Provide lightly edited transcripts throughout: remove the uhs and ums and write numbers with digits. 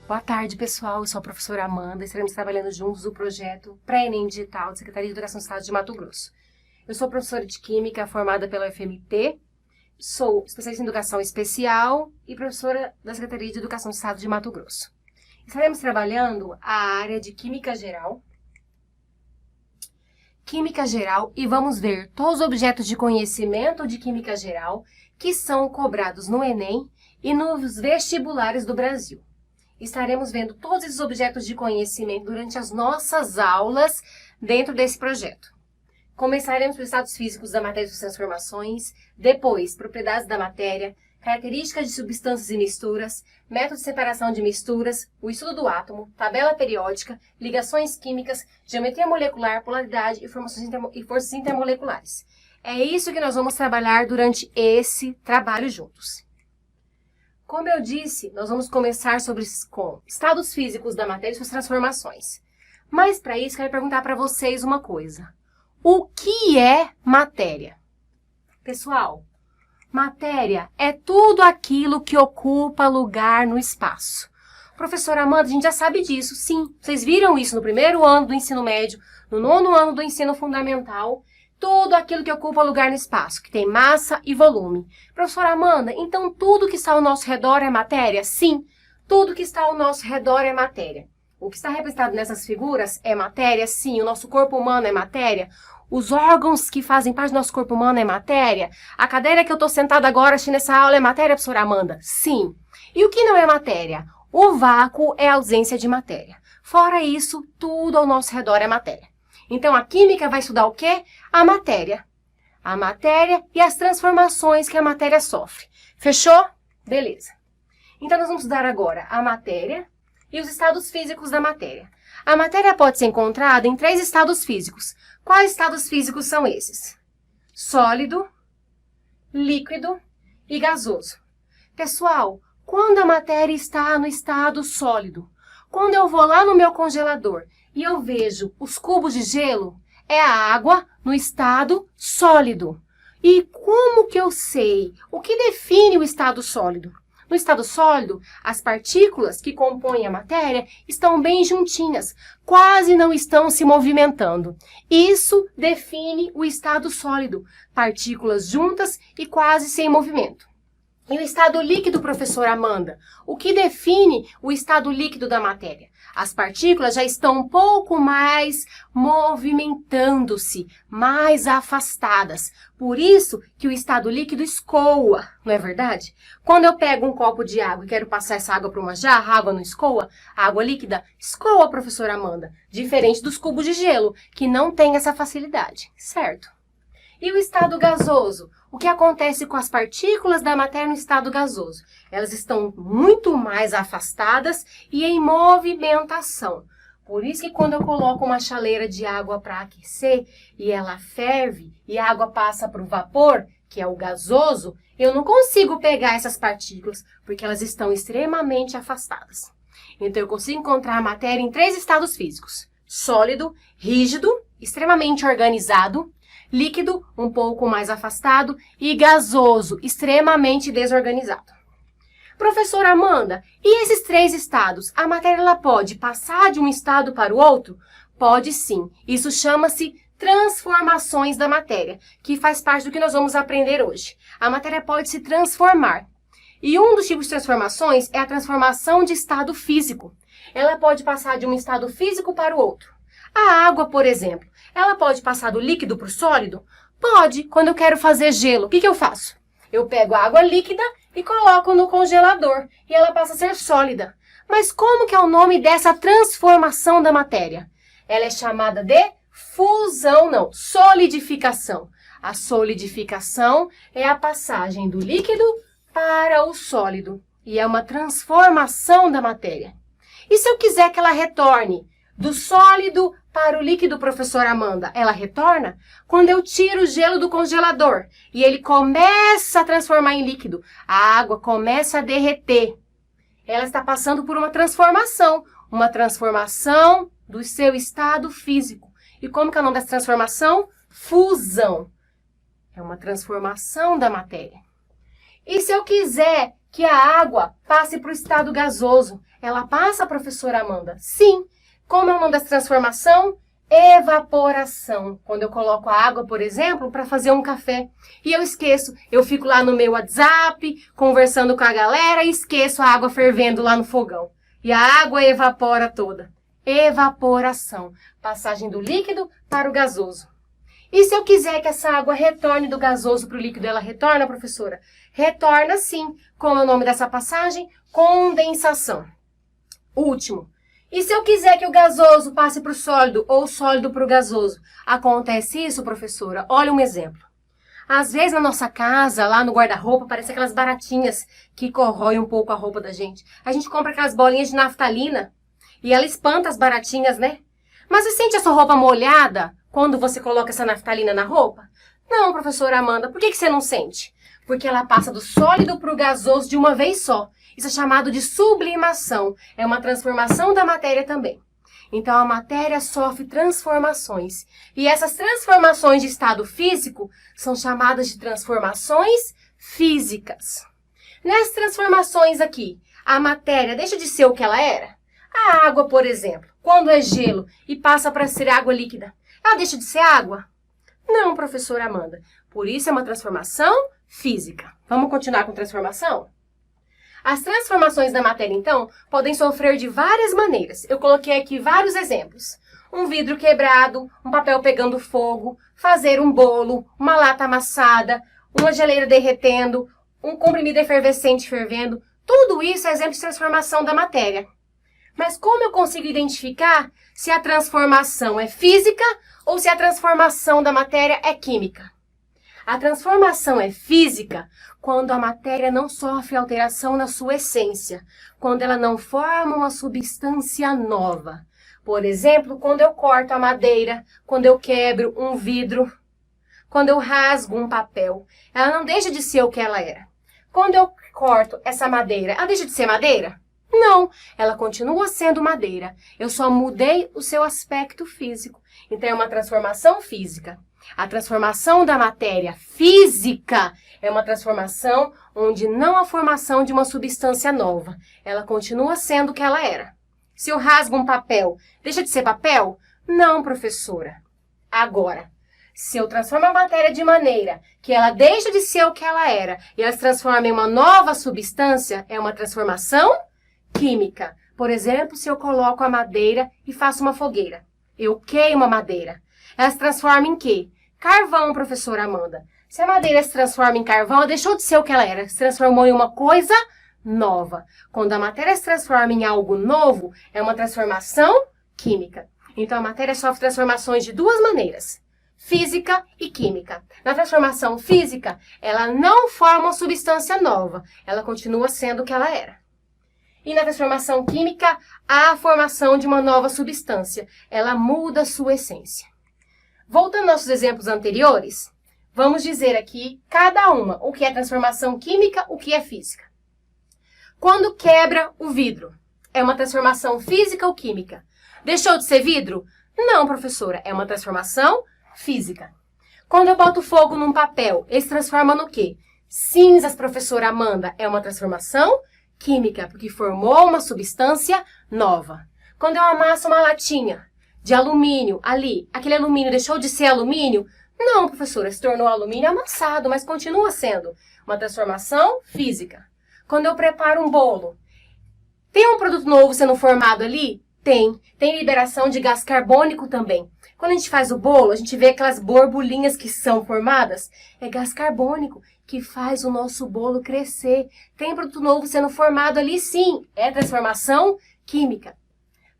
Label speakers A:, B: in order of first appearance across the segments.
A: Boa tarde, pessoal. Eu sou a professora Amanda. Estaremos trabalhando juntos o projeto Pré-ENEM Digital da Secretaria de Educação do Estado de Mato Grosso. Eu sou professora de Química formada pela UFMT, sou especialista em Educação Especial e professora da Secretaria de Educação do Estado de Mato Grosso. Estaremos trabalhando a área de Química Geral e vamos ver todos os objetos de conhecimento de Química Geral que são cobrados no Enem e nos vestibulares do Brasil. Estaremos vendo todos esses objetos de conhecimento durante as nossas aulas dentro desse projeto. Começaremos pelos estados físicos da matéria e suas transformações, depois propriedades da matéria, características de substâncias e misturas, método de separação de misturas, o estudo do átomo, tabela periódica, ligações químicas, geometria molecular, polaridade e forças intermoleculares. É isso que nós vamos trabalhar durante esse trabalho juntos. Como eu disse, nós vamos começar com estados físicos da matéria e suas transformações. Mas para isso, quero perguntar para vocês uma coisa. O que é matéria? Pessoal, matéria é tudo aquilo que ocupa lugar no espaço. Professora Amanda, a gente já sabe disso, sim. Vocês viram isso no primeiro ano do ensino médio, no 9º ano do ensino fundamental. Tudo aquilo que ocupa lugar no espaço, que tem massa e volume. Professora Amanda, então tudo que está ao nosso redor é matéria? Sim, tudo que está ao nosso redor é matéria. O que está representado nessas figuras é matéria? Sim. O nosso corpo humano é matéria? Os órgãos que fazem parte do nosso corpo humano é matéria? A cadeira que eu estou sentada agora assistindo essa aula é matéria, professora Amanda? Sim. E o que não é matéria? O vácuo é a ausência de matéria. Fora isso, tudo ao nosso redor é matéria. Então, a química vai estudar o quê? A matéria. A matéria e as transformações que a matéria sofre. Fechou? Beleza. Então, nós vamos estudar agora a matéria e os estados físicos da matéria. A matéria pode ser encontrada em 3 estados físicos. Quais estados físicos são esses? Sólido, líquido e gasoso. Pessoal, quando a matéria está no estado sólido, quando eu vou lá no meu congelador e eu vejo os cubos de gelo, é a água no estado sólido. E como que eu sei? O que define o estado sólido? No estado sólido, as partículas que compõem a matéria estão bem juntinhas, quase não estão se movimentando. Isso define o estado sólido, partículas juntas e quase sem movimento. E o estado líquido, professora Amanda? O que define o estado líquido da matéria? As partículas já estão um pouco mais movimentando-se, mais afastadas. Por isso que o estado líquido escoa, não é verdade? Quando eu pego um copo de água e quero passar essa água para uma jarra, a água não escoa? A água líquida escoa, professora Amanda. Diferente dos cubos de gelo, que não tem essa facilidade, certo? E o estado gasoso? O que acontece com as partículas da matéria no estado gasoso? Elas estão muito mais afastadas e em movimentação. Por isso que quando eu coloco uma chaleira de água para aquecer e ela ferve e a água passa para o vapor, que é o gasoso, eu não consigo pegar essas partículas porque elas estão extremamente afastadas. Então eu consigo encontrar a matéria em 3 estados físicos: sólido, rígido, extremamente organizado, líquido, um pouco mais afastado, e gasoso, extremamente desorganizado. Professora Amanda, e esses 3 estados, a matéria ela pode passar de um estado para o outro? Pode sim. Isso chama-se transformações da matéria, que faz parte do que nós vamos aprender hoje. A matéria pode se transformar. E um dos tipos de transformações é a transformação de estado físico. Ela pode passar de um estado físico para o outro. A água, por exemplo, ela pode passar do líquido para o sólido? Pode. Quando eu quero fazer gelo, o que eu faço? Eu pego a água líquida e coloco no congelador e ela passa a ser sólida. Mas como que é o nome dessa transformação da matéria? Ela é chamada de fusão, não, solidificação. A solidificação é a passagem do líquido para o sólido e é uma transformação da matéria. E se eu quiser que ela retorne do sólido para o líquido, professora Amanda, ela retorna quando eu tiro o gelo do congelador e ele começa a transformar em líquido. A água começa a derreter. Ela está passando por uma transformação do seu estado físico. E como que é o nome dessa transformação? Fusão. É uma transformação da matéria. E se eu quiser que a água passe para o estado gasoso. Ela passa, professora Amanda? Sim. Como é o nome dessa transformação? Evaporação. Quando eu coloco a água, por exemplo, para fazer um café. E eu esqueço. Eu fico lá no meu WhatsApp, conversando com a galera e esqueço a água fervendo lá no fogão. E a água evapora toda. Evaporação. Passagem do líquido para o gasoso. E se eu quiser que essa água retorne do gasoso para o líquido, ela retorna, professora? Retorna sim. Como é o nome dessa passagem? Condensação. Último. E se eu quiser que o gasoso passe para o sólido ou o sólido para o gasoso? Acontece isso, professora? Olha um exemplo. Às vezes na nossa casa, lá no guarda-roupa, aparecem aquelas baratinhas que corroem um pouco a roupa da gente. A gente compra aquelas bolinhas de naftalina e ela espanta as baratinhas, né? Mas você sente a sua roupa molhada quando você coloca essa naftalina na roupa? Não, professora Amanda, por que você não sente? Porque ela passa do sólido para o gasoso de uma vez só. Isso é chamado de sublimação. É uma transformação da matéria também. Então, a matéria sofre transformações. E essas transformações de estado físico são chamadas de transformações físicas. Nessas transformações aqui, a matéria deixa de ser o que ela era? A água, por exemplo, quando é gelo e passa para ser água líquida, ela deixa de ser água? Não, professora Amanda. Por isso é uma transformação física. Vamos continuar com transformação? As transformações da matéria, então, podem sofrer de várias maneiras. Eu coloquei aqui vários exemplos. Um vidro quebrado, um papel pegando fogo, fazer um bolo, uma lata amassada, uma geleira derretendo, um comprimido efervescente fervendo. Tudo isso é exemplo de transformação da matéria. Mas como eu consigo identificar se a transformação é física ou se a transformação da matéria é química? A transformação é física quando a matéria não sofre alteração na sua essência, quando ela não forma uma substância nova. Por exemplo, quando eu corto a madeira, quando eu quebro um vidro, quando eu rasgo um papel, ela não deixa de ser o que ela era. Quando eu corto essa madeira, ela deixa de ser madeira? Não, ela continua sendo madeira. Eu só mudei o seu aspecto físico. Então, é uma transformação física. A transformação da matéria física é uma transformação onde não há formação de uma substância nova. Ela continua sendo o que ela era. Se eu rasgo um papel, deixa de ser papel? Não, professora. Agora, se eu transformo a matéria de maneira que ela deixa de ser o que ela era e ela se transforma em uma nova substância, é uma transformação química. Por exemplo, se eu coloco a madeira e faço uma fogueira. Eu queimo a madeira. Ela se transforma em quê? Carvão, professora Amanda. Se a madeira se transforma em carvão, ela deixou de ser o que ela era. Se transformou em uma coisa nova. Quando a matéria se transforma em algo novo, é uma transformação química. Então, a matéria sofre transformações de duas maneiras. Física e química. Na transformação física, ela não forma uma substância nova. Ela continua sendo o que ela era. E na transformação química, há a formação de uma nova substância. Ela muda a sua essência. Voltando aos nossos exemplos anteriores, vamos dizer aqui, cada uma, o que é transformação química, o que é física. Quando quebra o vidro, é uma transformação física ou química? Deixou de ser vidro? Não, professora, é uma transformação física. Quando eu boto fogo num papel, ele se transforma no quê? Cinzas, professora Amanda, é uma transformação química, porque formou uma substância nova. Quando eu amasso uma latinha de alumínio ali, aquele alumínio deixou de ser alumínio? Não, professora, se tornou alumínio amassado, mas continua sendo uma transformação física. Quando eu preparo um bolo, tem um produto novo sendo formado ali? Tem. Tem liberação de gás carbônico também. Quando a gente faz o bolo, a gente vê aquelas borbulhinhas que são formadas. É gás carbônico que faz o nosso bolo crescer. Tem produto novo sendo formado ali, sim. É transformação química.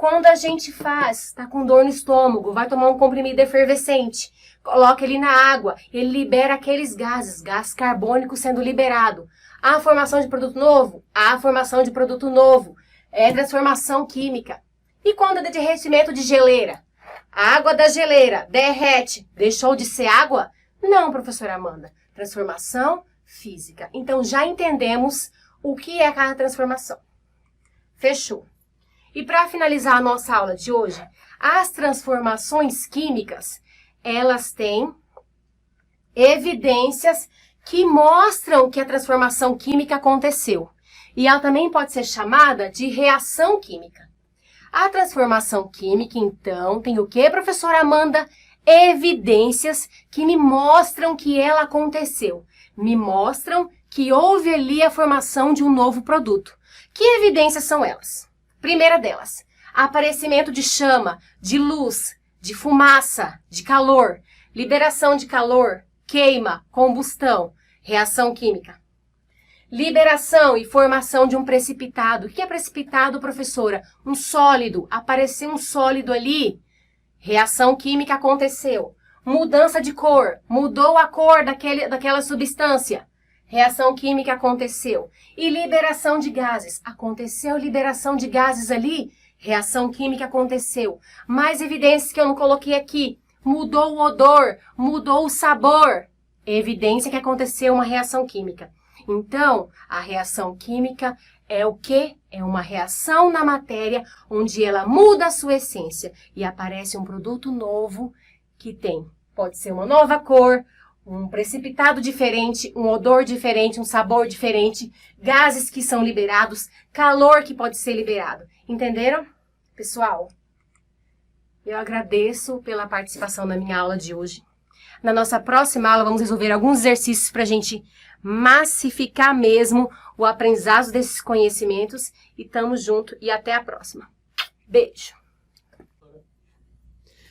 A: Quando a gente está com dor no estômago, vai tomar um comprimido efervescente, coloca ele na água, ele libera aqueles gases, gás carbônico sendo liberado. Há a formação de produto novo? Há a formação de produto novo. É transformação química. E quando é derretimento de geleira? A água da geleira derrete, deixou de ser água? Não, professora Amanda. Transformação física. Então, já entendemos o que é cada transformação. Fechou. E para finalizar a nossa aula de hoje, as transformações químicas, elas têm evidências que mostram que a transformação química aconteceu. E ela também pode ser chamada de reação química. A transformação química, então, tem o que, professora Amanda? Evidências que me mostram que ela aconteceu. Me mostram que houve ali a formação de um novo produto. Que evidências são elas? Primeira delas, aparecimento de chama, de luz, de fumaça, de calor, liberação de calor, queima, combustão, reação química. Liberação e formação de um precipitado. O que é precipitado, professora? Um sólido. Apareceu um sólido ali. Reação química aconteceu. Mudança de cor. Mudou a cor daquela substância. Reação química aconteceu. E liberação de gases. Aconteceu liberação de gases ali. Reação química aconteceu. Mais evidências que eu não coloquei aqui. Mudou o odor. Mudou o sabor. Evidência que aconteceu uma reação química. Então, a reação química é o quê? É uma reação na matéria onde ela muda a sua essência e aparece um produto novo que pode ser uma nova cor, um precipitado diferente, um odor diferente, um sabor diferente, gases que são liberados, calor que pode ser liberado. Entenderam? Pessoal, eu agradeço pela participação na minha aula de hoje. Na nossa próxima aula, vamos resolver alguns exercícios para a gente massificar mesmo o aprendizado desses conhecimentos. E tamo junto e até a próxima. Beijo!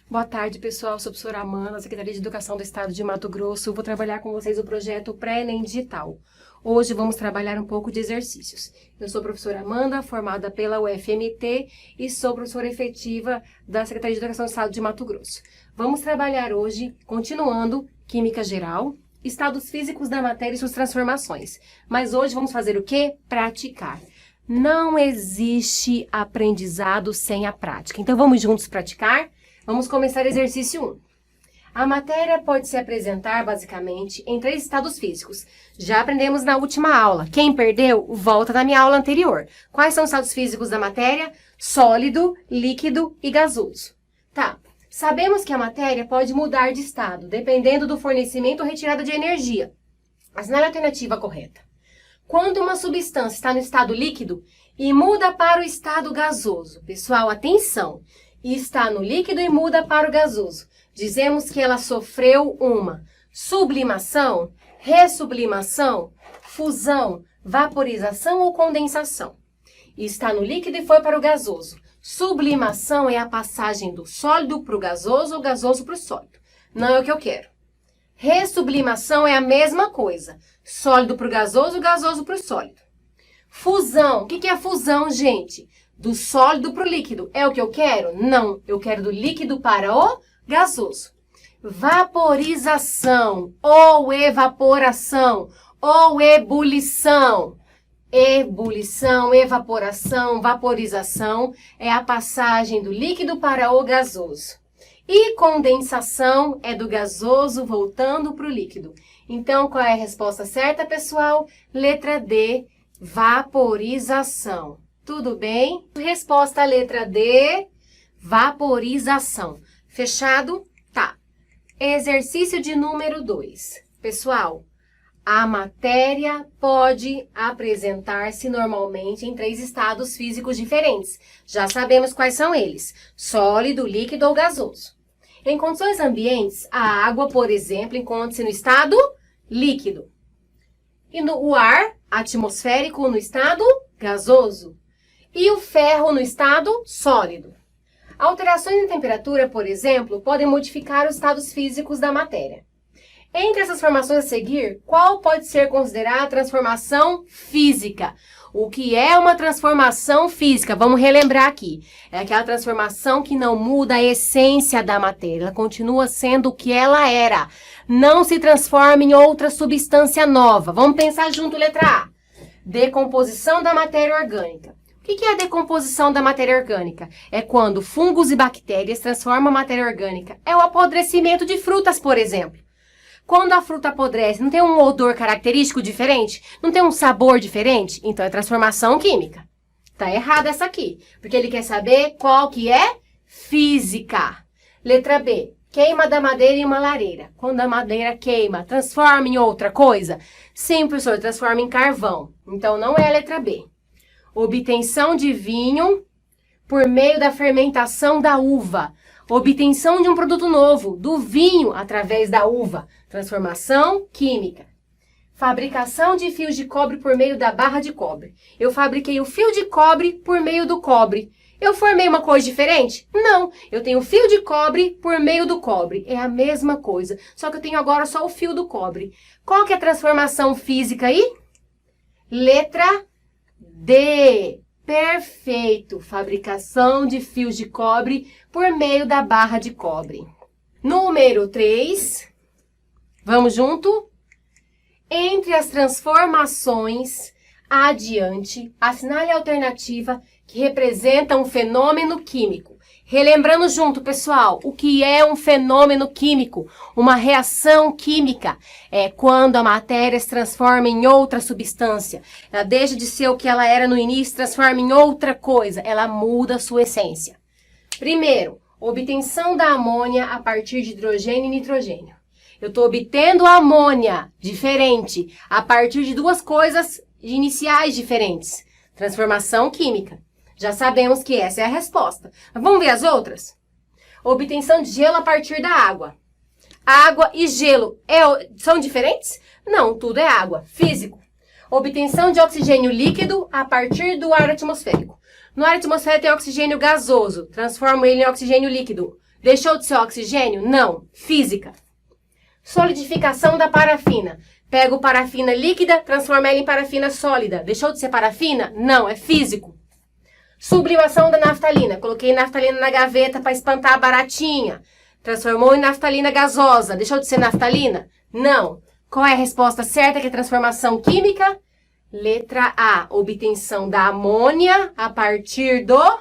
A: Boa tarde, pessoal. Sou a professora Amanda, Secretaria de Educação do Estado de Mato Grosso. Vou trabalhar com vocês o projeto Pré-ENEM Digital. Hoje vamos trabalhar um pouco de exercícios. Eu sou a professora Amanda, formada pela UFMT e sou professora efetiva da Secretaria de Educação do Estado de Mato Grosso. Vamos trabalhar hoje, continuando, Química Geral, estados físicos da matéria e suas transformações. Mas hoje vamos fazer o quê? Praticar. Não existe aprendizado sem a prática. Então vamos juntos praticar? Vamos começar exercício 1. A matéria pode se apresentar basicamente em 3 estados físicos. Já aprendemos na última aula. Quem perdeu, volta na minha aula anterior. Quais são os estados físicos da matéria? Sólido, líquido e gasoso. Tá. Sabemos que a matéria pode mudar de estado, dependendo do fornecimento ou retirada de energia. Mas não é a alternativa correta. Quando uma substância está no estado líquido e muda para o estado gasoso, pessoal, atenção, e está no líquido e muda para o gasoso, dizemos que ela sofreu uma sublimação, ressublimação, fusão, vaporização ou condensação. E está no líquido e foi para o gasoso. Sublimação é a passagem do sólido para o gasoso ou gasoso para o sólido. Não é o que eu quero. Ressublimação é a mesma coisa. Sólido para o gasoso para o sólido. Fusão. O que é fusão, gente? Do sólido para o líquido. É o que eu quero? Não. Eu quero do líquido para o gasoso. Vaporização ou evaporação ou ebulição. Ebulição, evaporação, vaporização é a passagem do líquido para o gasoso. E condensação é do gasoso voltando para o líquido. Então, qual é a resposta certa, pessoal? Letra D, vaporização. Tudo bem? Resposta letra D, vaporização. Fechado? Tá. Exercício de número 2. Pessoal, a matéria pode apresentar-se normalmente em 3 estados físicos diferentes. Já sabemos quais são eles: sólido, líquido ou gasoso. Em condições ambientes, a água, por exemplo, encontra-se no estado líquido. E o ar atmosférico no estado gasoso. E o ferro no estado sólido. Alterações em temperatura, por exemplo, podem modificar os estados físicos da matéria. Entre essas transformações a seguir, qual pode ser considerada a transformação física? O que é uma transformação física? Vamos relembrar aqui. É aquela transformação que não muda a essência da matéria. Ela continua sendo o que ela era. Não se transforma em outra substância nova. Vamos pensar junto, letra A. Decomposição da matéria orgânica. O que é a decomposição da matéria orgânica? É quando fungos e bactérias transformam a matéria orgânica. É o apodrecimento de frutas, por exemplo. Quando a fruta apodrece, não tem um odor característico diferente? Não tem um sabor diferente? Então é transformação química. Tá errada essa aqui, porque ele quer saber qual que é física. Letra B, queima da madeira em uma lareira. Quando a madeira queima, transforma em outra coisa? Sim, professor, transforma em carvão. Então não é a letra B. Obtenção de vinho por meio da fermentação da uva. Obtenção de um produto novo, do vinho, através da uva. Transformação química. Fabricação de fios de cobre por meio da barra de cobre. Eu fabriquei o fio de cobre por meio do cobre. Eu formei uma coisa diferente? Não, eu tenho fio de cobre por meio do cobre. É a mesma coisa, só que eu tenho agora só o fio do cobre. Qual que é a transformação física aí? Letra D. Perfeito. Fabricação de fios de cobre por meio da barra de cobre. Número 3. Vamos junto? Entre as transformações adiante, assinale a alternativa que representa um fenômeno químico. Relembrando junto, pessoal, o que é um fenômeno químico? Uma reação química é quando a matéria se transforma em outra substância. Ela deixa de ser o que ela era no início, transforma em outra coisa. Ela muda a sua essência. Primeiro, obtenção da amônia a partir de hidrogênio e nitrogênio. Eu estou obtendo a amônia diferente a partir de duas coisas iniciais diferentes. Transformação química. Já sabemos que essa é a resposta. Mas vamos ver as outras? Obtenção de gelo a partir da água. Água e gelo são diferentes? Não, tudo é água. Físico. Obtenção de oxigênio líquido a partir do ar atmosférico. No ar atmosférico tem oxigênio gasoso. Transformo ele em oxigênio líquido. Deixou de ser oxigênio? Não. Física. Solidificação da parafina. Pego parafina líquida, transformo ela em parafina sólida. Deixou de ser parafina? Não, é físico. Sublimação da naftalina. Coloquei naftalina na gaveta para espantar a baratinha. Transformou em naftalina gasosa. Deixou de ser naftalina? Não. Qual é a resposta certa, que é transformação química? Letra A. Obtenção da amônia a partir do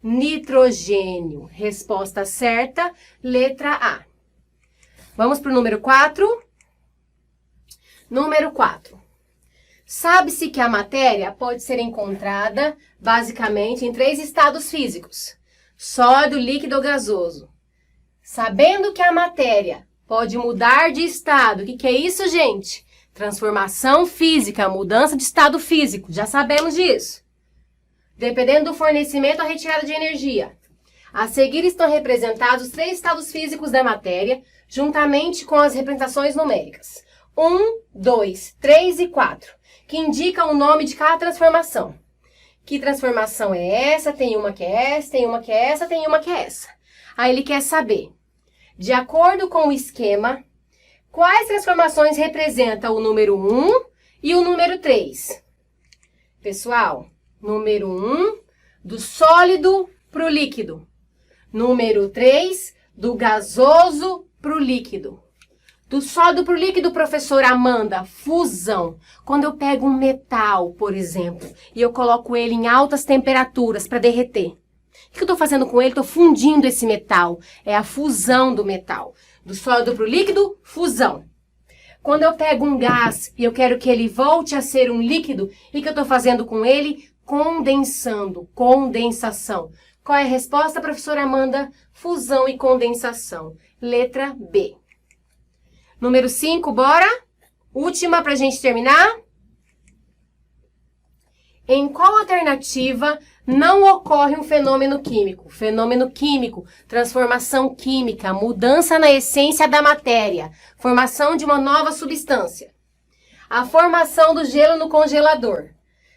A: nitrogênio. Resposta certa, letra A. Vamos para o número 4. Número 4. Sabe-se que a matéria pode ser encontrada, basicamente, em 3 estados físicos. Sólido, líquido ou gasoso. Sabendo que a matéria pode mudar de estado, o que é isso, gente? Transformação física, mudança de estado físico. Já sabemos disso. Dependendo do fornecimento ou retirada de energia. A seguir estão representados 3 estados físicos da matéria, juntamente com as representações numéricas. 1, 2, 3 e 4, que indicam o nome de cada transformação. Que transformação é essa? Tem uma que é essa, tem uma que é essa, tem uma que é essa. Aí ele quer saber, de acordo com o esquema, quais transformações representam o número 1 e o número 3. Pessoal, número 1, do sólido para o líquido. Número 3, do gasoso para o líquido. Do sólido para o líquido, professora Amanda, fusão. Quando eu pego um metal, por exemplo, e eu coloco ele em altas temperaturas para derreter. O que eu estou fazendo com ele? Estou fundindo esse metal. É a fusão do metal. Do sólido para o líquido, fusão. Quando eu pego um gás e eu quero que ele volte a ser um líquido, o que eu estou fazendo com ele? Condensando, condensação. Qual é a resposta, professora Amanda? Fusão e condensação. Letra B. Número 5, bora? Última para a gente terminar. Em qual alternativa não ocorre um fenômeno químico? Fenômeno químico, transformação química, mudança na essência da matéria, formação de uma nova substância. A formação do gelo no congelador.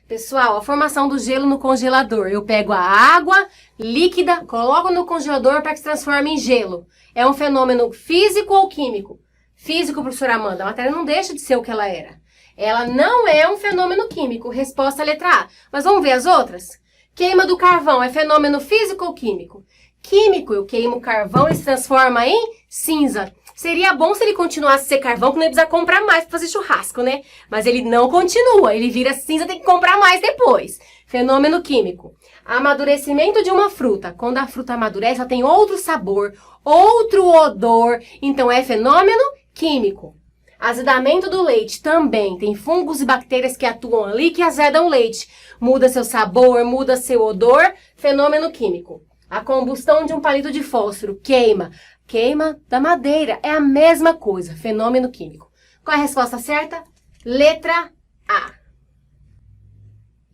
A: Pessoal, a formação do gelo no congelador. Eu pego a água líquida, coloco no congelador para que se transforme em gelo. É um fenômeno físico ou químico? Físico, professora Amanda. A matéria não deixa de ser o que ela era. Ela não é um fenômeno químico. Resposta letra A. Mas vamos ver as outras? Queima do carvão é fenômeno físico ou químico? Químico. Eu queimo o carvão e se transforma em cinza. Seria bom se ele continuasse a ser carvão, que não ia precisar comprar mais para fazer churrasco, né? Mas ele não continua. Ele vira cinza, tem que comprar mais depois. Fenômeno químico. Amadurecimento de uma fruta. Quando a fruta amadurece, ela tem outro sabor, outro odor. Então, é fenômeno químico. Azedamento do leite também. Tem fungos e bactérias que atuam ali que azedam o leite. Muda seu sabor, muda seu odor. Fenômeno químico. A combustão de um palito de fósforo. Queima. Queima da madeira. É a mesma coisa. Fenômeno químico. Qual é a resposta certa? Letra A.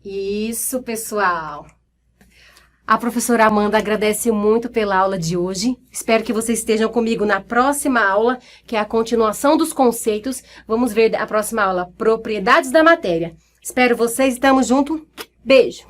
A: Isso, pessoal. A professora Amanda agradece muito pela aula de hoje. Espero que vocês estejam comigo na próxima aula, que é a continuação dos conceitos. Vamos ver a próxima aula, propriedades da matéria. Espero vocês, estamos juntos. Beijo!